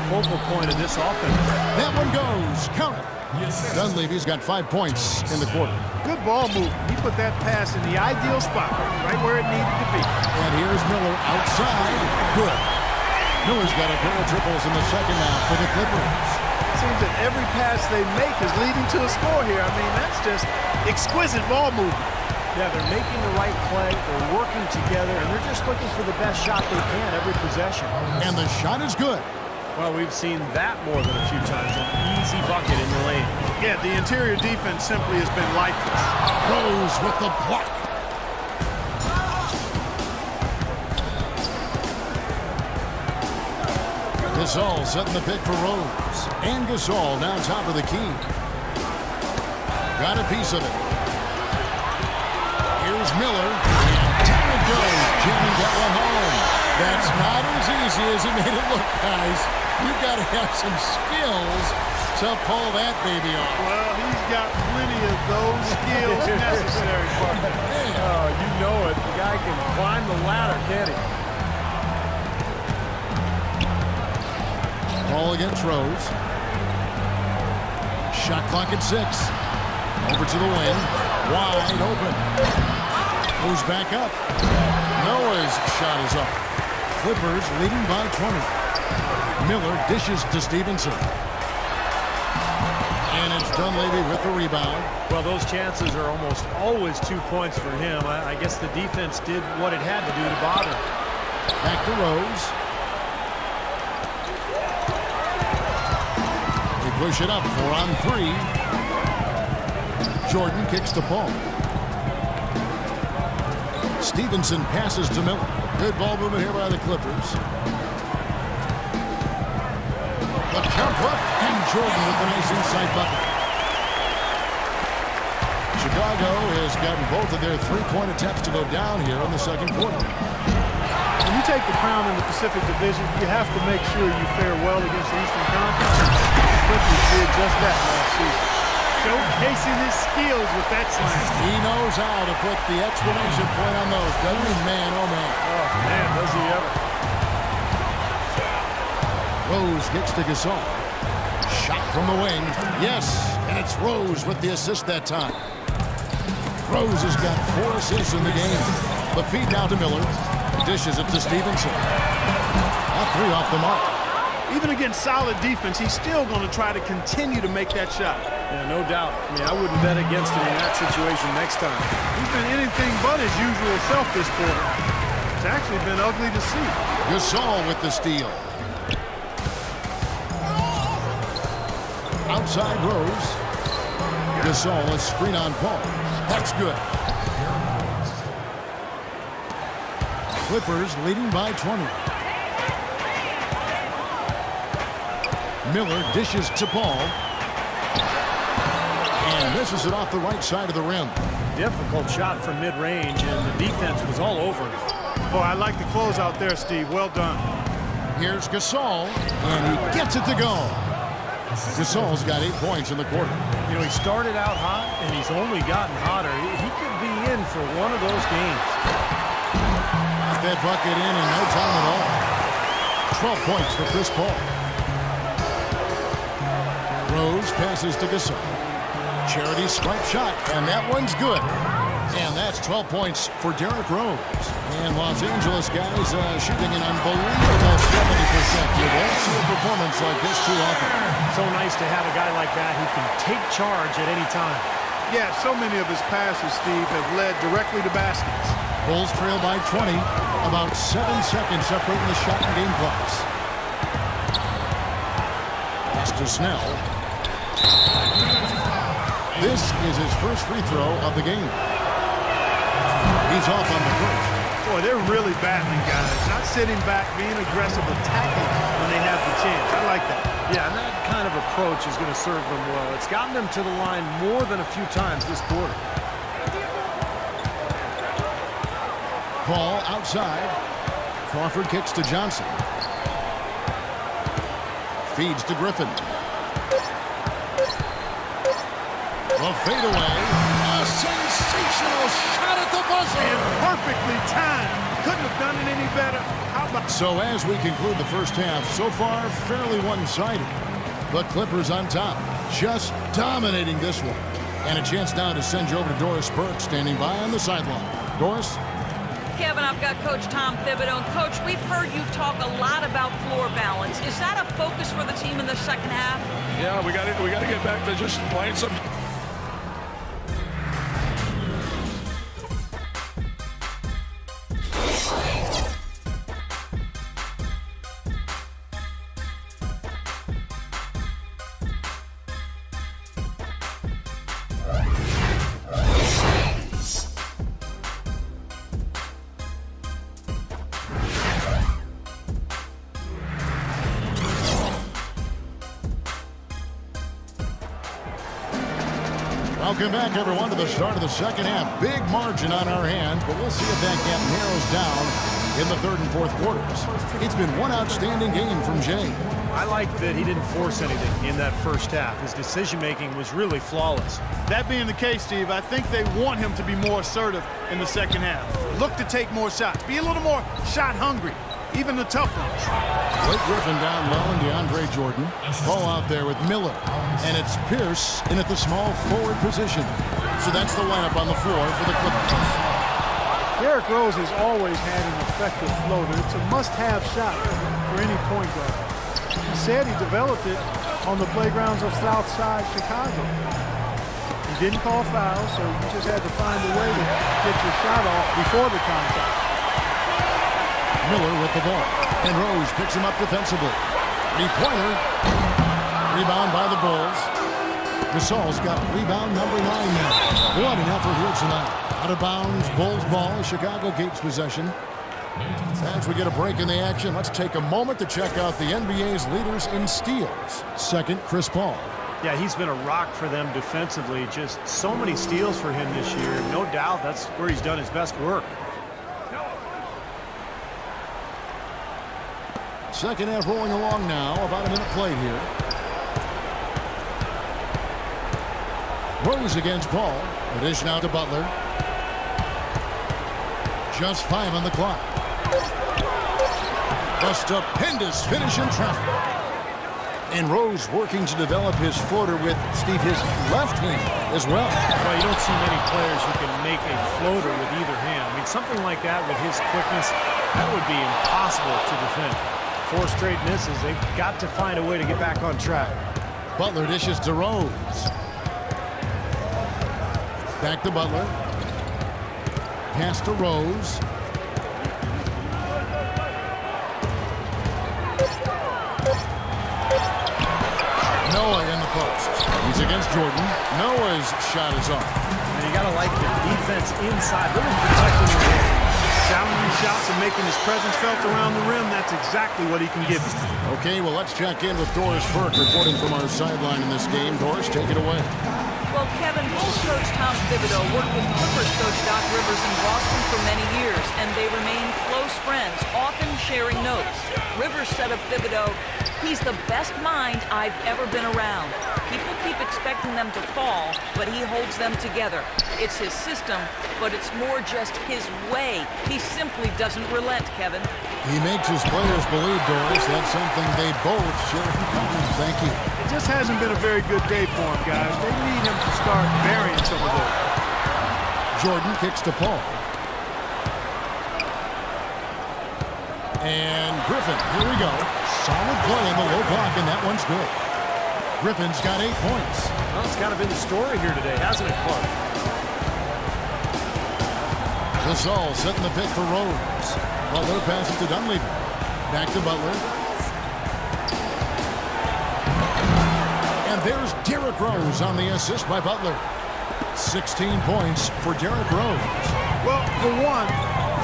focal point of this offense. That one goes. Count it. Dunleavy's got 5 points in the quarter. Good ball movement. He put that pass in the ideal spot, right where it needed to be. And here's Miller outside. Good. Miller's got a pair of triples in the second half for the Clippers. Seems that every pass they make is leading to a score here. I mean, that's just exquisite ball movement. Yeah, they're making the right play, they're working together, and they're just looking for the best shot they can every possession. And the shot is good. Well, we've seen that more than a few times. An easy bucket in the lane. Yeah, the interior defense simply has been lifeless. Rose with the block. Gasol setting the pick for Rose. And Gasol now top of the key. Got a piece of it. Here's Miller. And down it goes. Jimmy got one home. That's not as easy as he made it look, guys. You've got to have some skills to pull that baby off. Well, he's got plenty of those skills necessary for him. Oh, you know it. The guy can climb the ladder, can't he? Ball against Rose. Shot clock at 6. Over to the wing. Wide open. Moves back up. Noah's shot is up. Clippers leading by 20. Miller dishes to Stevenson. And it's Dunleavy with the rebound. Well, those chances are almost always 2 points for him. I guess the defense did what it had to do to bother him. Back to Rose. They push it up. 4 on 3. Jordan kicks to Paul. Stevenson passes to Miller. Good ball movement here by the Clippers. The jump hook, and Jordan with the nice inside bucket. Chicago has gotten both of their three-point attempts to go down here in the second quarter. When you take the crown in the Pacific Division, you have to make sure you fare well against the Eastern Conference. The Clippers did just that last season. Showcasing his skills with that slam. He knows how to put the exclamation point on those, doesn't he? Man, oh man. Oh, man, does he ever. Rose gets to Gasol. Shot from the wing. Yes, and it's Rose with the assist that time. Rose has got 4 assists in the game. The feed now to Miller. Dishes it to Stevenson. A 3 off the mark. Even against solid defense, he's still going to try to continue to make that shot. Yeah, no doubt. I mean, I wouldn't bet against him in that situation next time. He's been anything but his usual self this quarter. It's actually been ugly to see. Gasol with the steal. Outside Rose. Gasol, a screen on Paul. That's good. Clippers leading by 20. Miller dishes to Paul. And misses it off the right side of the rim. Difficult shot from mid-range, and the defense was all over it. Boy, I like the close out there, Steve. Well done. Here's Gasol, and he gets it to go. Gasol's got 8 points in the quarter. You know, he started out hot, and he's only gotten hotter. He could be in for one of those games. Got that bucket in no time at all. 12 points for Chris Paul. Rose passes to Gasol. Charity stripe shot, and that one's good. And that's 12 points for Derrick Rose. And Los Angeles guys shooting an unbelievable 70%. You won't see a performance like this too often. So nice to have a guy like that who can take charge at any time. Yeah, so many of his passes, Steve, have led directly to baskets. Bulls trail by 20. About 7 seconds separating the shot and game clocks. Pass to Snell. This is his first free throw of the game. He's off on the first. Boy, they're really battling, guys. Not sitting back, being aggressive, attacking when they have the chance. I like that. Yeah, and that kind of approach is going to serve them well. It's gotten them to the line more than a few times this quarter. Paul outside. Crawford kicks to Johnson. Feeds to Griffin. The fadeaway. A sensation! sensational shot at the buzzer. And perfectly timed. Couldn't have done it any better. How about... So as we conclude the first half, so far fairly one-sided. The Clippers on top, just dominating this one. And a chance now to send you over to Doris Burke, standing by on the sideline. Doris? Kevin, I've got Coach Tom Thibodeau. And Coach, we've heard you talk a lot about floor balance. Is that a focus for the team in the second half? Yeah, we got to get back to just playing some. Welcome back, everyone, to the start of the second half. Big margin on our hands, but we'll see if that gap narrows down in the third and fourth quarters. It's been one outstanding game from Jay. I like that he didn't force anything in that first half. His decision-making was really flawless. That being the case, Steve, I think they want him to be more assertive in the second half. Look to take more shots. Be a little more shot hungry, even the tough ones. Blake Griffin down low and DeAndre Jordan. Ball out there with Miller. And it's Pierce in at the small forward position. So that's the lineup on the floor for the Clippers. Derrick Rose has always had an effective floater. It's a must-have shot for any point guard. He said he developed it on the playgrounds of Southside Chicago. He didn't call fouls, so you just had to find a way to get your shot off before the contact. Miller with the ball. And Rose picks him up defensively. Three-pointer. Rebound by the Bulls. Gasol's got rebound number 9 now. What an effort here tonight. Out of bounds, Bulls ball. Chicago keeps possession. As we get a break in the action, let's take a moment to check out the NBA's leaders in steals. Second, Chris Paul. Yeah, he's been a rock for them defensively. Just so many steals for him this year. No doubt that's where he's done his best work. Second half rolling along now. About a minute played here. Rose against Paul. The dish now to Butler. Just 5 on the clock. A stupendous finish in traffic. And Rose working to develop his floater with, Steve, his left hand as well. Well, you don't see many players who can make a floater with either hand. I mean, something like that with his quickness, that would be impossible to defend. 4 straight misses. They've got to find a way to get back on track. Butler dishes to Rose. Back to Butler. Pass to Rose. Noah in the post. He's against Jordan. Noah's shot is off. And you got to like the defense inside, really protecting the rim. Challenging shots and making his presence felt around the rim, that's exactly what he can give you. Okay, well, let's check in with Doris Burke reporting from our sideline in this game. Doris, take it away. Well, Kevin, Bulls coach Tom Thibodeau worked with Clippers coach Doc Rivers in Boston for many years, and they remain close friends, often sharing notes. Rivers said of Thibodeau, "He's the best mind I've ever been around. People keep expecting them to fall, but he holds them together. It's his system, but it's more just his way. He simply doesn't relent, Kevin." He makes his players believe, Doris. That's something they both share in common. Thank you. It just hasn't been a very good day for him, guys. They need him to start burying some of those. Jordan kicks to Paul. And Griffin, here we go. Solid play on the low block, and that one's good. Griffin's got 8 points. Well, it's kind of been the story here today, hasn't it, Clark? Gasol setting the pick for Rose. Butler passes to Dunleavy. Back to Butler. And there's Derrick Rose on the assist by Butler. 16 points for Derrick Rose. Well, for one,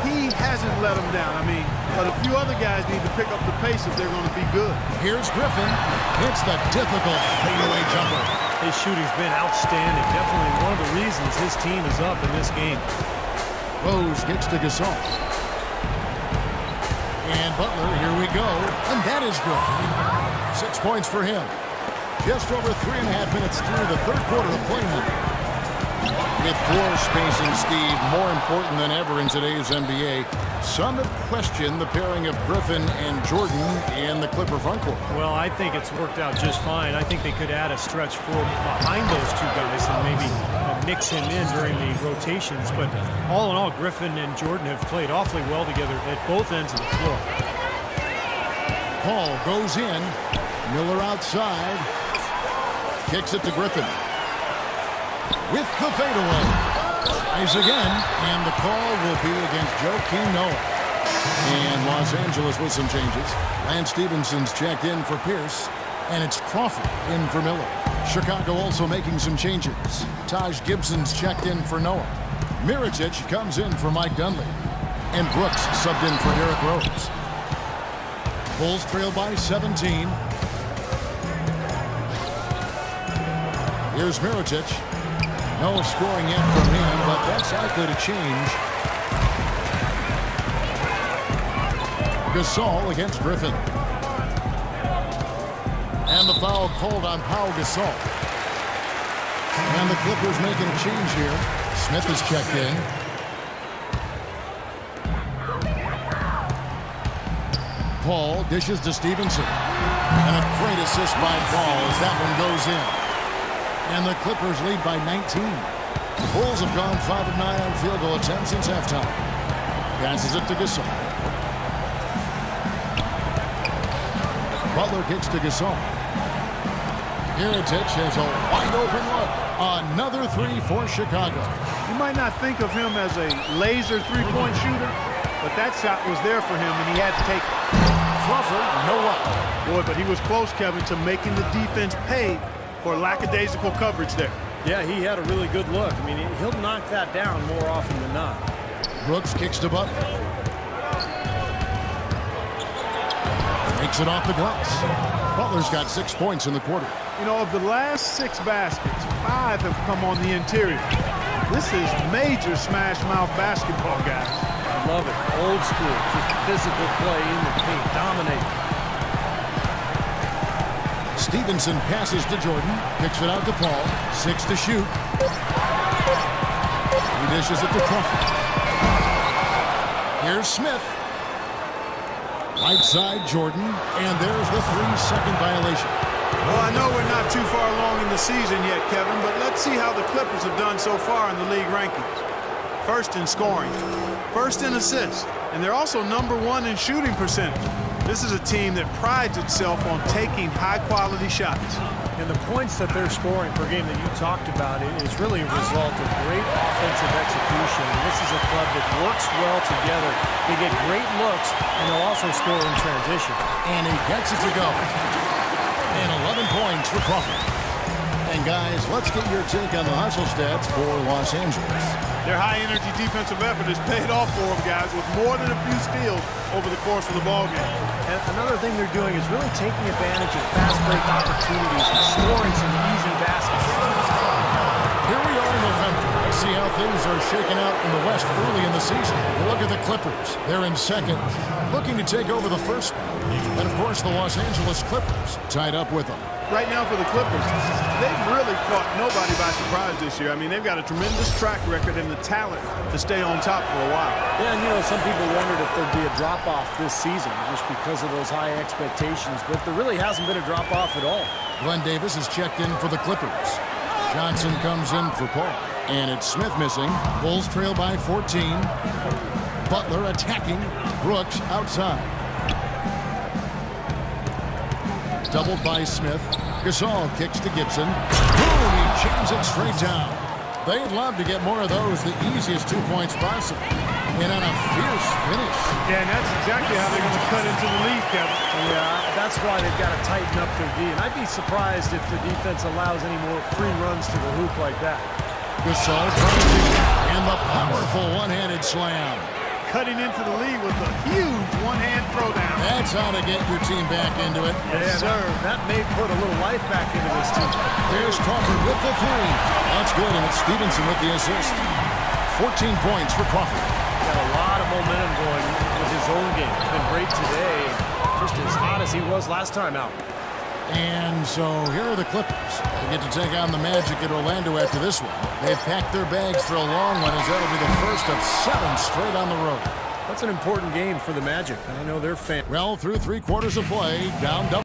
he hasn't let them down. I mean, but a few other guys need to pick up the pace if they're going to be good. Here's Griffin. Hits the difficult fadeaway jumper. His shooting's been outstanding. Definitely one of the reasons his team is up in this game. Rose kicks to Gasol. And Butler, here we go. And that is good. 6 points for him. Just over 3.5 minutes through the third quarter of play now. With floor spacing, Steve, more important than ever in today's NBA, some have questioned the pairing of Griffin and Jordan in the Clipper front court. Well, I think it's worked out just fine. I think they could add a stretch four behind those two guys and maybe mix him in during the rotations. But all in all, Griffin and Jordan have played awfully well together at both ends of the floor. Paul goes in. Miller outside. Kicks it to Griffin. With the fadeaway. Tries again, and the call will be against Joakim Noah. And Los Angeles with some changes. Lance Stephenson's checked in for Pierce, and it's Crawford in for Miller. Chicago also making some changes. Taj Gibson's checked in for Noah. Mirotic comes in for Mike Dunleavy. And Brooks subbed in for Derrick Rose. Bulls trail by 17. Here's Mirotic. No scoring yet from him, but that's likely to change. Gasol against Griffin. And the foul called on Pau Gasol. And the Clippers making a change here. Smith is checked in. Paul dishes to Stevenson. And a great assist by Paul as that one goes in. And the Clippers lead by 19. The Bulls have gone 5 of 9 on field goal attempts since halftime. Passes it to Gasol. Butler kicks to Gasol. Mirotic has a wide open look. Another three for Chicago. You might not think of him as a laser three-point shooter, but that shot was there for him, and he had to take it. Crawford, no luck. Boy, but he was close, Kevin, to making the defense pay for lackadaisical coverage there. Yeah, he had a really good look. I mean, he'll knock that down more often than not. Brooks kicks to Butler. Takes it off the glass. Butler's got 6 points in the quarter. You know, of the last 6 baskets, 5 have come on the interior. This is major smash-mouth basketball, guys. I love it. Old school. Just physical play in the paint. Dominate. Stevenson passes to Jordan. Kicks it out to Paul. 6 to shoot. He dishes it to Crawford. Here's Smith. Right side, Jordan. And there's the 3-second violation. Well, I know we're not too far along in the season yet, Kevin, but let's see how the Clippers have done so far in the league rankings. First in scoring, first in assists, and they're also #1 in shooting percentage. This is a team that prides itself on taking high-quality shots. And the points that they're scoring per game that you talked about is really a result of great offensive execution. And this is a club that works well together. They get great looks, and they'll also score in transition. And he gets it to go. And 11 points for Crawford. And guys, let's get your take on the hustle stats for Los Angeles. Their high-energy defensive effort has paid off for them, guys, with more than a few steals over the course of the ballgame. And another thing they're doing is really taking advantage of fast break opportunities and scoring some easy baskets. Here we are in November. Let's see how things are shaking out in the West early in the season. Look at the Clippers. They're in second, looking to take over the first spot. And, of course, the Los Angeles Clippers tied up with them. Right now for the Clippers, they've really caught nobody by surprise this year. I mean, they've got a tremendous track record and the talent to stay on top for a while. Yeah, and you know, some people wondered if there'd be a drop-off this season just because of those high expectations, but there really hasn't been a drop-off at all. Glenn Davis is checked in for the Clippers. Johnson comes in for Paul. And it's Smith missing. Bulls trail by 14. Butler attacking. Brooks outside. Doubled by Smith. Gasol kicks to Gibson. Boom! He jams it straight down. They'd love to get more of those, the easiest 2 points possible. And on a fierce finish. Yeah, and that's exactly how they're going to cut into the lead, Kevin. Yeah, that's why they've got to tighten up their D. And I'd be surprised if the defense allows any more free runs to the hoop like that. Gasol trying and the powerful one-handed slam. Cutting into the lead with a huge one-hand throwdown. That's how to get your team back into it. Yes, sir. That may put a little life back into this team. There's Crawford with the three. That's good, and it's Stevenson with the assist. 14 points for Crawford. Got a lot of momentum going with his own game. He's been great today, just as hot as he was last time out. And so here are the Clippers. They get to take on the Magic at Orlando after this one. They've packed their bags for a long one, as that'll be the first of 7 straight on the road. That's an important game for the Magic. I know they're fans. Well, through 3 quarters of play, down double.